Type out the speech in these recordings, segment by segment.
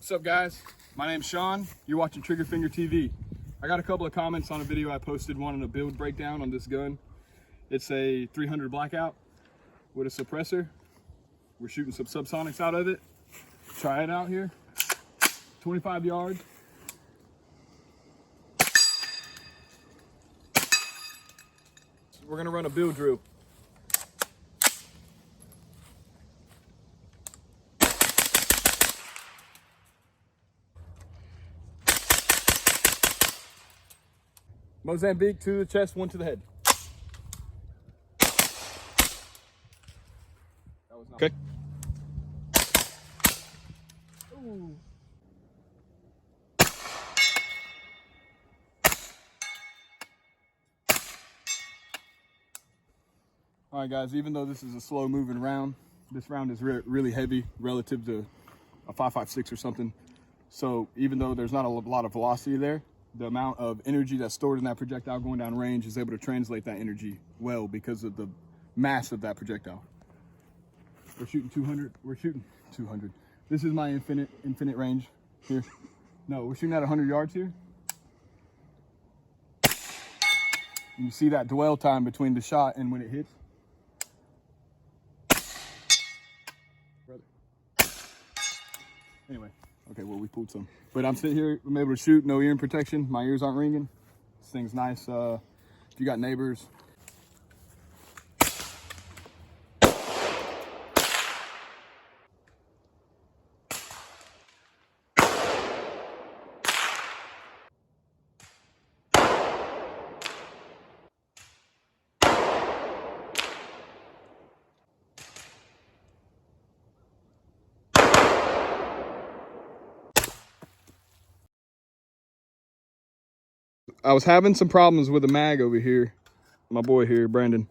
What's up, guys? My name's Sean. You're watching Trigger Finger TV. I got a couple of comments on a video I posted wanting a build breakdown on this gun. It's a 300 blackout with a suppressor. We're shooting some subsonics out of it. Try it out here. 25 yards. We're gonna run a build drill. Mozambique to the chest, one to the head. Okay. Ooh. All right, guys, even though this is a slow moving round, this round is really heavy relative to a 5.56 or something. So even though there's not a lot of velocity there, the amount of energy that's stored in that projectile going down range is able to translate that energy well because of the mass of that projectile. We're shooting 200. We're shooting 200. This is my infinite range here. No, we're shooting at 100 yards here. You see that dwell time between the shot and when it hits. Brother. Anyway. Okay, well, we pulled some. But I'm sitting here, I'm able to shoot, no ear protection. My ears aren't ringing. This thing's nice. If you got neighbors. I was having some problems with the mag over here. My boy here, Brandon,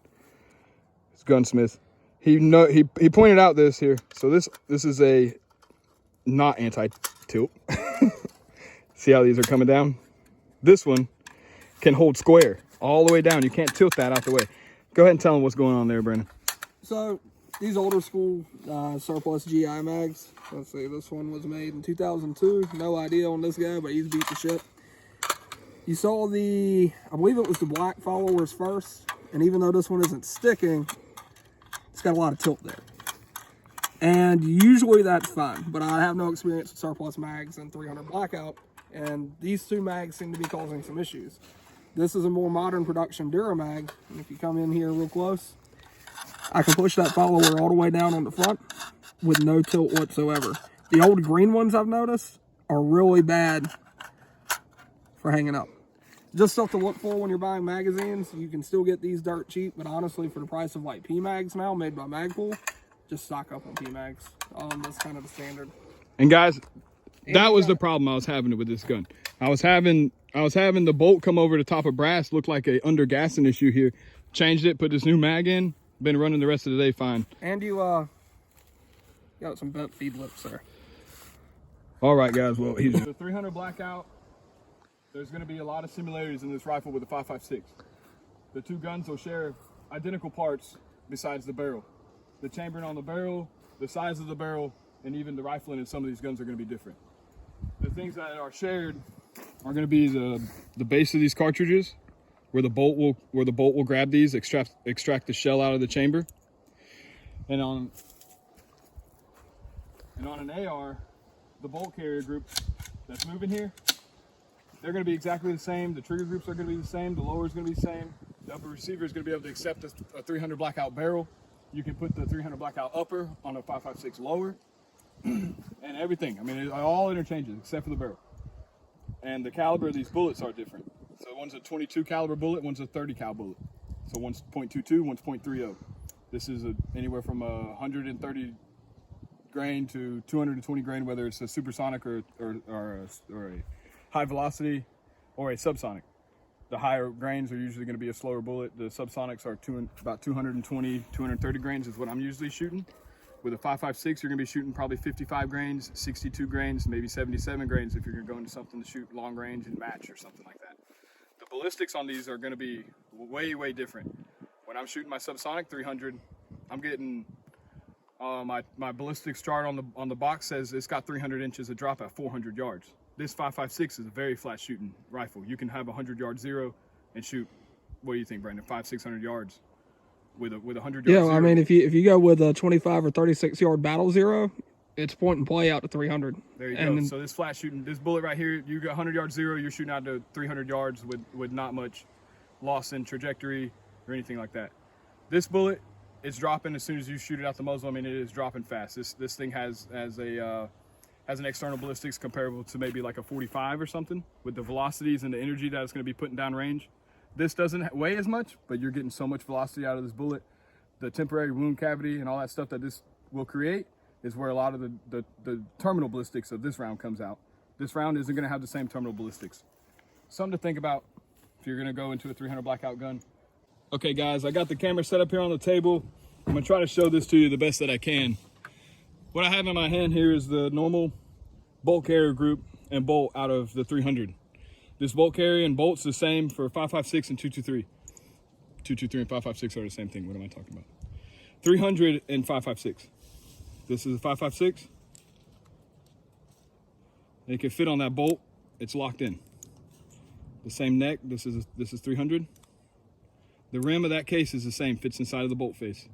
he's gunsmith. He pointed out this here. So this is a not anti-tilt. See how these are coming down? This one can hold square all the way down. You can't tilt that out the way. Go ahead and tell him what's going on there, Brandon. So these older school surplus GI mags. Let's see, this one was made in 2002. No idea on this guy, but he's beat the shit. You saw I believe it was the black followers first, and even though this one isn't sticking, it's got a lot of tilt there. And usually that's fine, but I have no experience with surplus mags and 300 blackout, and these two mags seem to be causing some issues. This is a more modern production Duramag, and if you come in here real close, I can push that follower all the way down on the front with no tilt whatsoever. The old green ones I've noticed are really bad for hanging up. Just stuff to look for when you're buying magazines. You can still get these dirt cheap, but honestly, for the price of like P-Mags now, made by Magpool, just stock up on P-Mags. That's kind of the standard. And guys, that was the problem I was having with this gun. I was having the bolt come over the top of brass, look like a under gassing issue here. Changed it, put this new mag in, been running the rest of the day fine. And you got some bent feed lips there. All right, guys, well, he's the 300 blackout. There's going to be a lot of similarities in this rifle with the 5.56. The two guns will share identical parts besides the barrel. The chambering on the barrel, the size of the barrel, and even the rifling in some of these guns are going to be different. The things that are shared are going to be the base of these cartridges, where the bolt will grab these, extract the shell out of the chamber. And on an AR, the bolt carrier group that's moving here, they're going to be exactly the same. The trigger groups are going to be the same. The lower is going to be the same. The upper receiver is going to be able to accept a 300 blackout barrel. You can put the 300 blackout upper on a 5.56 lower and everything. I mean, it all interchanges except for the barrel. And the caliber of these bullets are different. So one's a 22 caliber bullet, one's a 30 cal bullet. So one's .22, one's .30. This is anywhere from 130 grain to 220 grain, whether it's a supersonic or a high velocity or a subsonic. The higher grains are usually going to be a slower bullet. The subsonics are about 220, 230 grains is what I'm usually shooting. With a 5.56, you're going to be shooting probably 55 grains, 62 grains, maybe 77 grains if you're going to something to shoot long range and match or something like that. The ballistics on these are going to be way different. When I'm shooting my subsonic 300, I'm getting my ballistics chart on the box says it's got 300 inches of drop at 400 yards. This 5.56 is a very flat shooting rifle. You can have a 100-yard zero and shoot. What do you think, Brandon? 500-600 yards with a 100-yard Yeah, zero. I mean, if you go with a 25 or 36-yard battle zero, it's point and play out to 300. There you go. So this flat shooting, this bullet right here, you got 100-yard zero, you're shooting out to 300 yards with not much loss in trajectory or anything like that. This bullet, it's dropping as soon as you shoot it out the muzzle. I mean, it is dropping fast. This thing has an external ballistics comparable to maybe like a 45 or something, with the velocities and the energy that it's going to be putting down range. This doesn't weigh as much, but you're getting so much velocity out of this bullet. The temporary wound cavity and all that stuff that this will create is where a lot of the terminal ballistics of this round comes out. This round isn't going to have the same terminal ballistics. Something to think about if you're going to go into a 300 blackout gun. Okay guys, I got the camera set up here on the table. I'm going to try to show this to you the best that I can. What I have in my hand here is the normal bolt carrier group and bolt out of the 300. This bolt carrier and bolt's the same for 5.56 and 223. 223 and 5.56 are the same thing. What am I talking about? 300 and 5.56. This is a 5.56. It can fit on that bolt. It's locked in. The same neck. This is 300. The rim of that case is the same. Fits inside of the bolt face.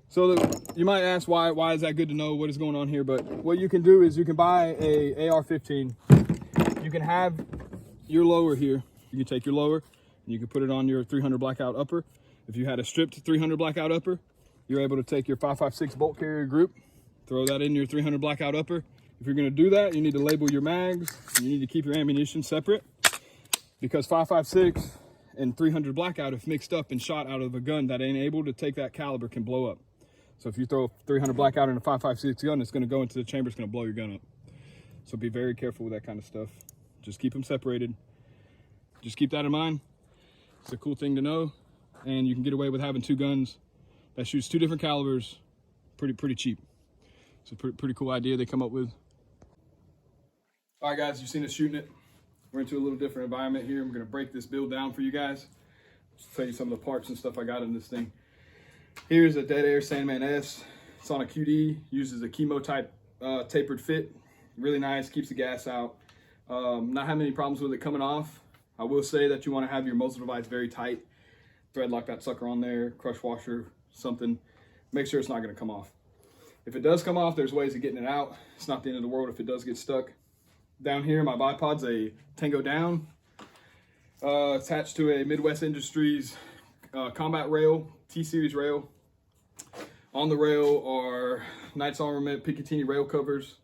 So you might ask why is that good to know what is going on here, but what you can do is you can buy a AR-15. You can have your lower here. You can take your lower and you can put it on your 300 blackout upper. If you had a stripped 300 blackout upper, you're able to take your 5.56 bolt carrier group, throw that in your 300 blackout upper. If you're going to do that, you need to label your mags. You need to keep your ammunition separate, because 5.56 and 300 blackout, if mixed up and shot out of a gun that ain't able to take that caliber, can blow up. So if you throw a 300 blackout in a 5.56 gun, it's going to go into the chamber. It's going to blow your gun up. So be very careful with that kind of stuff. Just keep them separated. Just keep that in mind. It's a cool thing to know, and you can get away with having two guns that shoots two different calibers pretty cheap. It's a pretty cool idea they come up with. All right, guys, you've seen us shooting it. We're into a little different environment here. I'm going to break this build down for you guys. Just tell you some of the parts and stuff I got in this thing. Here's a Dead Air Sandman S. It's on a QD, uses a chemo type tapered fit. Really nice, keeps the gas out. Not having any problems with it coming off. I will say that you want to have your muzzle device very tight. Thread lock that sucker on there, crush washer, something. Make sure it's not going to come off. If it does come off, there's ways of getting it out. It's not the end of the world if it does get stuck. Down here, my bipod's a Tango Down, attached to a Midwest Industries combat rail, T-Series rail. On the rail are Knights Armament Picatinny rail covers.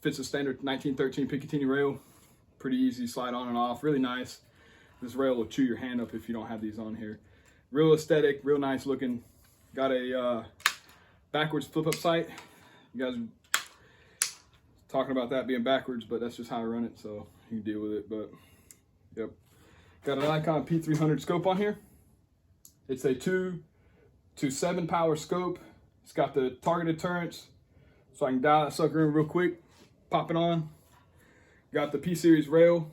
Fits a standard 1913 Picatinny rail. Pretty easy, slide on and off, really nice. This rail will chew your hand up if you don't have these on here. Real aesthetic, real nice looking. Got a backwards flip up sight. You guys are talking about that being backwards, but that's just how I run it, so you can deal with it. But yep, got an Nikon P300 scope on here. It's a 2 to 7 power scope. It's got the targeted turrets, so I can dial that sucker in real quick, pop it on. Got the P-Series rail.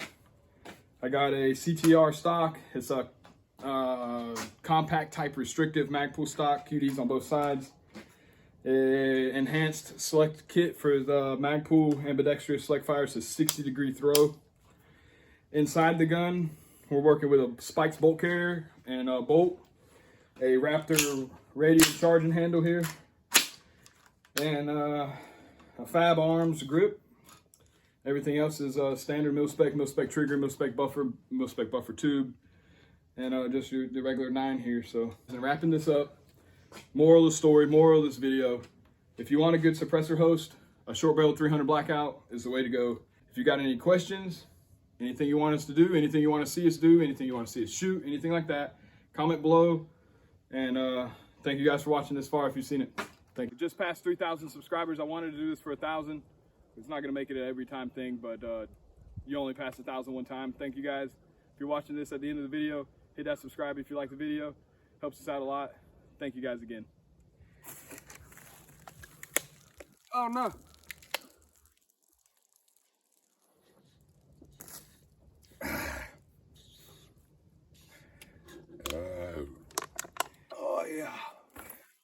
I got a CTR stock. It's a compact type restrictive Magpul stock, QDs on both sides. Enhanced select kit for the Magpul ambidextrous select fire. It's a 60-degree throw. Inside the gun, we're working with a Spikes bolt carrier and a bolt, a Raptor radial charging handle here, and a Fab Arms grip. Everything else is standard mil-spec trigger, mil-spec buffer tube, and just the regular 9 here. So, and wrapping this up, moral of the story, moral of this video: if you want a good suppressor host, a short barrel 300 blackout is the way to go. If you got any questions, anything you want us to do, anything you want to see us do, anything you want to see us shoot, anything like that, comment below. And thank you guys for watching this far if you've seen it. Thank you. Just past 3,000 subscribers. I wanted to do this for 1,000. It's not going to make it an every time thing, but you only pass 1,000 one time. Thank you guys. If you're watching this at the end of the video, hit that subscribe if you like the video. Helps us out a lot. Thank you guys again. Oh no.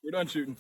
We're done shooting.